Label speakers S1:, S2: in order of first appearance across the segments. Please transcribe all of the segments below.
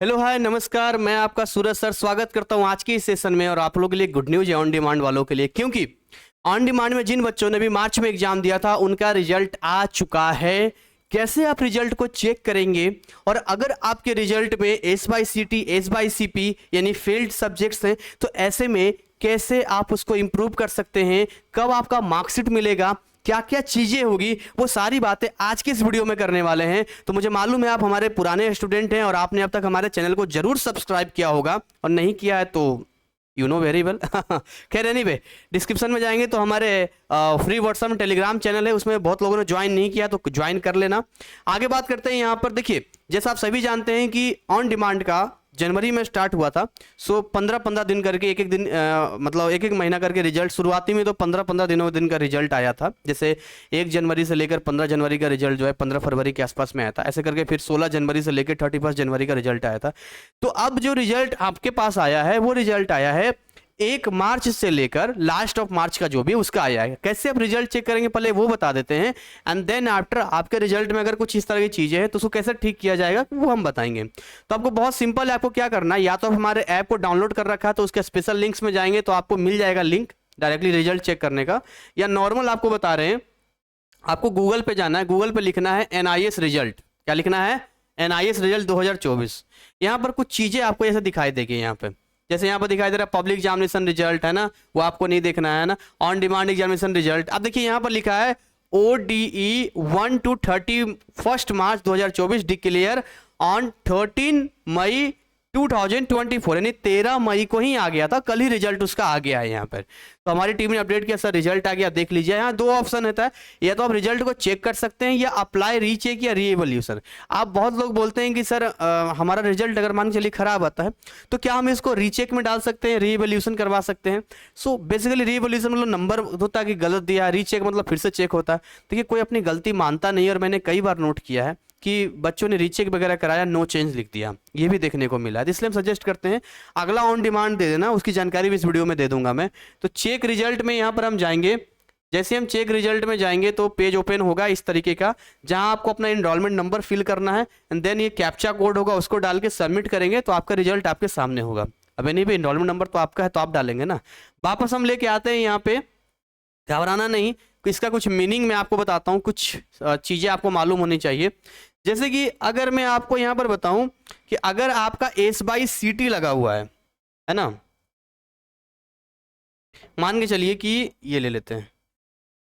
S1: Hello hi नमस्कार, मैं आपका सूरज सर स्वागत करता हूं आज के इस सेशन में। और आप लोगों के लिए गुड न्यूज है ऑन डिमांड वालों के लिए, क्योंकि ऑन डिमांड में जिन बच्चों ने भी मार्च में एग्जाम दिया था उनका रिजल्ट आ चुका है। कैसे आप रिजल्ट को चेक करेंगे, और अगर आपके रिजल्ट में S by C T, S by C P यानी फेल्ड सब्जेक्ट्स हैं तो ऐसे में कैसे आप उसको इंप्रूव कर सकते हैं, कब आपका मार्कशीट मिलेगा, क्या क्या चीजें होगी, वो सारी बातें आज के इस वीडियो में करने वाले हैं। तो मुझे मालूम है आप हमारे पुराने स्टूडेंट हैं और आपने अब तक हमारे चैनल को जरूर सब्सक्राइब किया होगा, और नहीं किया है तो यू नो वेरी वेल। खैर एनीवे, डिस्क्रिप्शन में जाएंगे तो हमारे फ्री व्हाट्सएप में टेलीग्राम चैनल है, उसमें बहुत लोगों ने ज्वाइन नहीं किया तो ज्वाइन कर लेना। आगे बात करते हैं। यहाँ पर देखिए, जैसा आप सभी जानते हैं कि ऑन डिमांड का जनवरी में स्टार्ट हुआ था। सो 15-15 दिन करके एक एक दिन मतलब एक एक महीना करके रिजल्ट, शुरुआती में तो 15-15 दिन का रिजल्ट आया था। जैसे 1 जनवरी से लेकर 15 जनवरी का रिजल्ट जो है 15 फरवरी के आसपास में आया था। ऐसे करके फिर 16 जनवरी से लेकर 31 जनवरी का रिजल्ट आया था। तो अब जो रिजल्ट आपके पास आया है वो रिजल्ट आया है 1 मार्च से लेकर लास्ट ऑफ मार्च का जो भी उसका आया है। कैसे आप रिजल्ट चेक करेंगे पहले वो बता देते हैं, एंड देन आफ्टर आपके रिजल्ट में अगर कुछ इस तरह की चीजें हैं तो उसको कैसे ठीक किया जाएगा वो हम बताएंगे। तो आपको बहुत सिंपल है, आपको क्या करना है, या तो हमारे ऐप को डाउनलोड कर रखा है तो उसके स्पेशल लिंक्स में जाएंगे तो आपको मिल जाएगा लिंक डायरेक्टली रिजल्ट चेक करने का, या नॉर्मल आपको बता रहे हैं आपको गूगल पे जाना है, गूगल पे लिखना है NIS रिजल्ट। क्या लिखना है? NIS result 2024। यहाँ पर कुछ चीजें आपको ऐसे दिखाई देगी। यहाँ पे जैसे यहाँ पर दिखाई दे रहा है पब्लिक एग्जामिनेशन रिजल्ट है ना, वो आपको नहीं देखना है ना। ऑन डिमांड एग्जामिनेशन रिजल्ट, अब देखिए यहाँ पर लिखा है ODE 1 to 31 March 2024 declare on 13 मई 2024, यानी 13 मई को ही आ गया था, कल ही रिजल्ट उसका आ गया है। यहाँ पर तो हमारी टीम ने अपडेट किया, सर रिजल्ट आ गया। देख लीजिए यहाँ 2 ऑप्शन होता है, या तो आप रिजल्ट को चेक कर सकते हैं या अप्लाई रीचेक या रीएवल्यूशन। आप बहुत लोग बोलते हैं कि सर हमारा रिजल्ट अगर मान के चलिए खराब आता है तो क्या हम इसको रीचेक में डाल सकते हैं, रीएवल्यूशन करवा सकते हैं। सो बेसिकली रीएवल्यूशन मतलब नंबर होता है कि गलत दिया, रीचेक मतलब फिर से चेक होता है। देखिए कोई अपनी गलती मानता नहीं, और मैंने कई बार नोट किया है कि बच्चों ने रीचेक वगैरह कराया, नो चेंज लिख दिया, ये भी देखने को मिला है। इसलिए हम सजेस्ट करते हैं अगला ऑन डिमांड दे देना, उसकी जानकारी भी इस वीडियो में दे दूंगा मैं। तो चेक रिजल्ट में यहाँ पर हम जाएंगे। जैसे हम चेक रिजल्ट में जाएंगे तो पेज ओपन होगा इस तरीके का, जहां आपको अपना इनरोलमेंट नंबर फिल करना है, एंड देन ये कैप्चा कोड होगा, उसको डाल के सबमिट करेंगे तो आपका रिजल्ट आपके सामने होगा। अब नहीं भी इनरोलमेंट नंबर तो आपका है तो आप डालेंगे ना। वापस हम लेके आते हैं यहाँ पे, घबराना नहीं, इसका कुछ मीनिंग मैं आपको बताता हूँ, कुछ चीजें आपको मालूम होनी चाहिए। जैसे कि अगर मैं आपको यहां पर बताऊं कि अगर आपका एस बाई सी टी लगा हुआ है ना, मान के चलिए कि ये ले लेते हैं,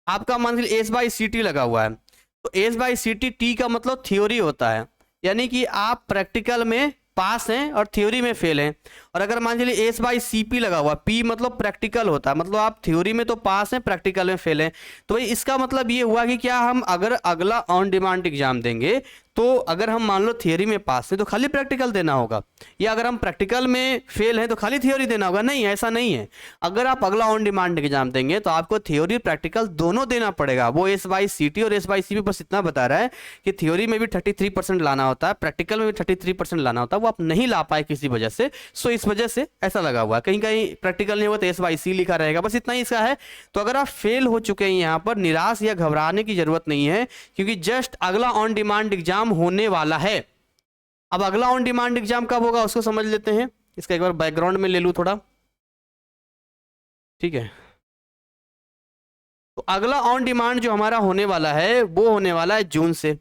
S1: आपका मान के चलिए एस बाई सी टी लगा हुआ है, तो S by C T, T का मतलब थ्योरी होता है, यानी कि आप प्रैक्टिकल में पास हैं और थ्योरी में फेल हैं। और अगर मान लीजिए एस बाई सी पी लगा हुआ, पी मतलब प्रैक्टिकल होता है, मतलब आप थ्योरी में तो पास हैं, प्रैक्टिकल में फेल हैं। तो इसका मतलब ये हुआ कि क्या हम अगर अगला ऑन डिमांड एग्जाम देंगे तो अगर हम मान लो थियोरी में पास हैं तो खाली प्रैक्टिकल देना होगा, या अगर हम प्रैक्टिकल में फेल हैं तो खाली थ्योरी देना होगा? नहीं, ऐसा नहीं है। अगर आप अगला ऑन डिमांड एग्जाम देंगे तो आपको थ्योरी प्रैक्टिकल दोनों देना पड़ेगा। वो एस बाई सी टी और एस बाई सी पी बस इतना बता रहा है कि थ्योरी में भी 33% लाना होता है, प्रैक्टिकल में भी 33% लाना होता है, वो आप नहीं ला पाए किसी वजह से। सो इस वजह से ऐसा लगा हुआ है, कहीं कहीं प्रैक्टिकल नहीं हुआ तो एस बाई सी लिखा रहेगा, बस इतना ही इसका है। तो अगर आप फेल हो चुके हैं यहाँ पर निराश या घबराने की जरूरत नहीं है, क्योंकि जस्ट अगला ऑन डिमांड एग्जाम होने वाला है। अब अगला ऑन डिमांड एग्जाम कब होगा उसको समझ लेते हैं। इसका एक बार बैकग्राउंड में ले लूं थोड़ा, ठीक है। तो अगला ऑन डिमांड जो हमारा होने वाला है वो होने वाला है जून से।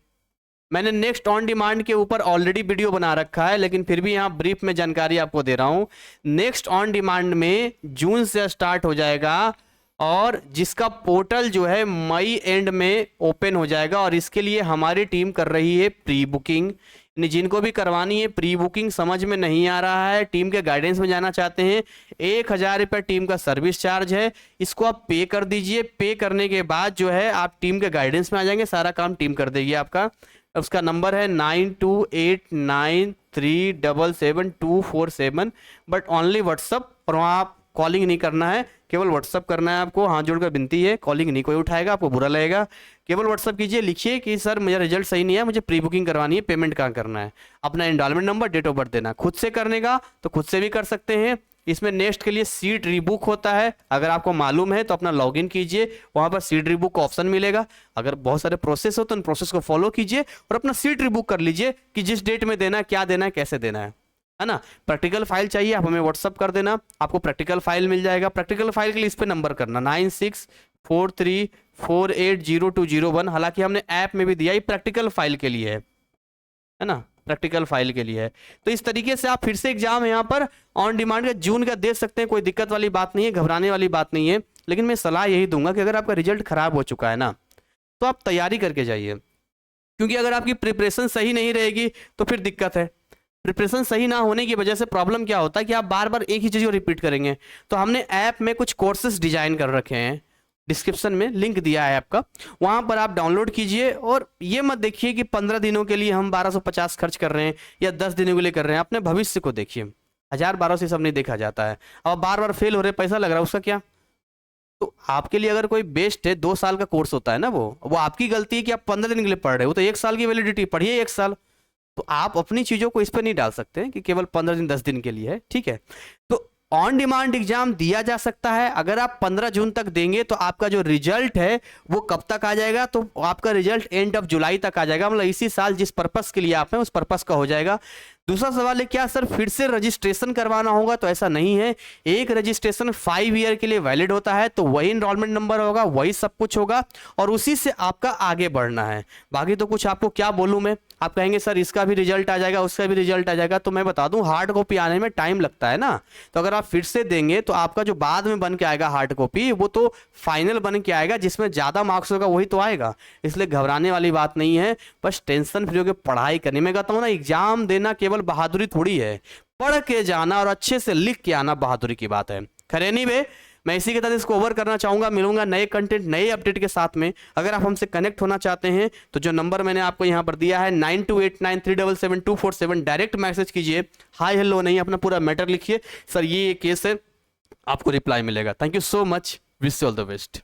S1: मैंने नेक्स्ट ऑन डिमांड के ऊपर ऑलरेडी वीडियो बना रखा है, लेकिन फिर भी यहाँ ब्रीफ में जानकारी आपको दे रहा हूं। नेक्स्ट ऑन डिमांड में जून से स्टार्ट हो जाएगा, और जिसका पोर्टल जो है मई एंड में ओपन हो जाएगा। और इसके लिए हमारी टीम कर रही है प्री बुकिंग। जिनको भी करवानी है प्री बुकिंग, समझ में नहीं आ रहा है, टीम के गाइडेंस में जाना चाहते हैं, 1000 रुपये टीम का सर्विस चार्ज है, इसको आप पे कर दीजिए। पे करने के बाद जो है आप टीम के गाइडेंस में आ जाएंगे, सारा काम टीम कर देगी आपका। उसका नंबर है 9289377247, बट ओनली व्हाट्सअप, और वहाँ आप कॉलिंग नहीं करना है, केवल व्हाट्सअप करना है आपको। हाथ जोड़कर विनती है, कॉलिंग नहीं कोई उठाएगा, आपको बुरा लगेगा। केवल व्हाट्सअप कीजिए, लिखिए कि सर मेरा रिजल्ट सही नहीं है, मुझे प्री बुकिंग करवानी है, पेमेंट कहाँ करना है, अपना enrolment number, date of birth देना। खुद से करने का तो खुद से भी कर सकते हैं। इसमें नेक्स्ट के लिए सीट रीबुक होता है, अगर आपको मालूम है तो अपना लॉगिन कीजिए, वहां पर सीट रीबुक का ऑप्शन मिलेगा। अगर बहुत सारे प्रोसेस हो तो उन प्रोसेस को फॉलो कीजिए और अपना सीट रीबुक कर लीजिए कि जिस डेट में देना है, क्या देना है, कैसे देना है है ना। प्रैक्टिकल फाइल चाहिए आप हमें व्हाट्सअप कर देना, आपको प्रैक्टिकल फाइल मिल जाएगा। प्रैक्टिकल फाइल के लिए इस पे नंबर करना 9643480201। हालांकि हमने ऐप में भी दिया, ही प्रैक्टिकल फाइल के लिए है ना, प्रैक्टिकल फाइल के लिए है। तो इस तरीके से आप फिर से एग्जाम यहाँ पर ऑन डिमांड का जून का दे सकते हैं, कोई दिक्कत वाली बात नहीं है, घबराने वाली बात नहीं है। लेकिन मैं सलाह यही दूंगा कि अगर आपका रिजल्ट खराब हो चुका है ना, तो आप तैयारी करके जाइए, क्योंकि अगर आपकी प्रिपरेशन सही नहीं रहेगी तो फिर दिक्कत है। प्रिपरेशन सही ना होने की वजह से प्रॉब्लम क्या होता है कि आप बार बार एक ही चीज़ को रिपीट करेंगे। तो हमने ऐप में कुछ कोर्सेज डिजाइन कर रखे हैं, डिस्क्रिप्शन में लिंक दिया है ऐप का, वहाँ पर आप डाउनलोड कीजिए। और ये मत देखिए कि 15 दिनों के लिए हम 1250 खर्च कर रहे हैं या 10 दिनों के लिए कर रहे हैं, अपने भविष्य को देखिए। 1000-1200 से सब नहीं देखा जाता है। अब बार बार फेल हो रहे, पैसा लग रहा है, उसका क्या। तो आपके लिए अगर कोई बेस्ट है, 2 साल का कोर्स होता है ना, वो आपकी गलती है कि आप 15 दिन के लिए पढ़ रहे हो, तो 1 साल की वैलिडिटी, पढ़िए 1 साल। तो आप अपनी चीज़ों को इस पर नहीं डाल सकते कि केवल 15 दिन 10 दिन के लिए है, ठीक है। तो ऑन डिमांड एग्जाम दिया जा सकता है। अगर आप 15 जून तक देंगे तो आपका जो रिजल्ट है वो कब तक आ जाएगा, तो आपका रिजल्ट एंड ऑफ जुलाई तक आ जाएगा, मतलब इसी साल जिस पर्पस के लिए आप हैं उस पर्पस का हो जाएगा। दूसरा सवाल है क्या सर फिर से रजिस्ट्रेशन करवाना होगा, तो ऐसा नहीं है। एक रजिस्ट्रेशन 5 ईयर के लिए वैलिड होता है, तो वही इनरोलमेंट नंबर होगा, वही सब कुछ होगा और उसी से आपका आगे बढ़ना है। बाकी तो कुछ आपको क्या बोलूं मैं, आप कहेंगे सर इसका भी रिजल्ट आ जाएगा, उसका भी रिजल्ट आ जाएगा, तो मैं बता दूं हार्ड कॉपी आने में टाइम लगता है ना। तो अगर आप फिर से देंगे तो आपका जो बाद में बन के आएगा हार्ड कॉपी, वो तो फाइनल बन के आएगा, जिसमें ज़्यादा मार्क्स होगा वही तो आएगा। इसलिए घबराने वाली बात नहीं है, बस टेंशन फ्री होकर पढ़ाई करनी। मैं कहता हूँ ना, एग्जाम देना केवल बहादुरी थोड़ी है, पढ़ के जाना और अच्छे से लिख के आना बहादुरी की बात है। खैर एनीवे, मैं इसी के साथ इसको ओवर करना चाहूंगा। मिलूंगा नए कंटेंट, नए अपडेट के साथ में। अगर आप हमसे कनेक्ट होना चाहते हैं तो जो नंबर मैंने आपको यहां पर दिया है 9289377247, डायरेक्ट मैसेज कीजिए। हाय हेलो नहीं, अपना पूरा मैटर लिखिए, सर ये केस है, आपको रिप्लाई मिलेगा। Thank you so much, wish you all the best.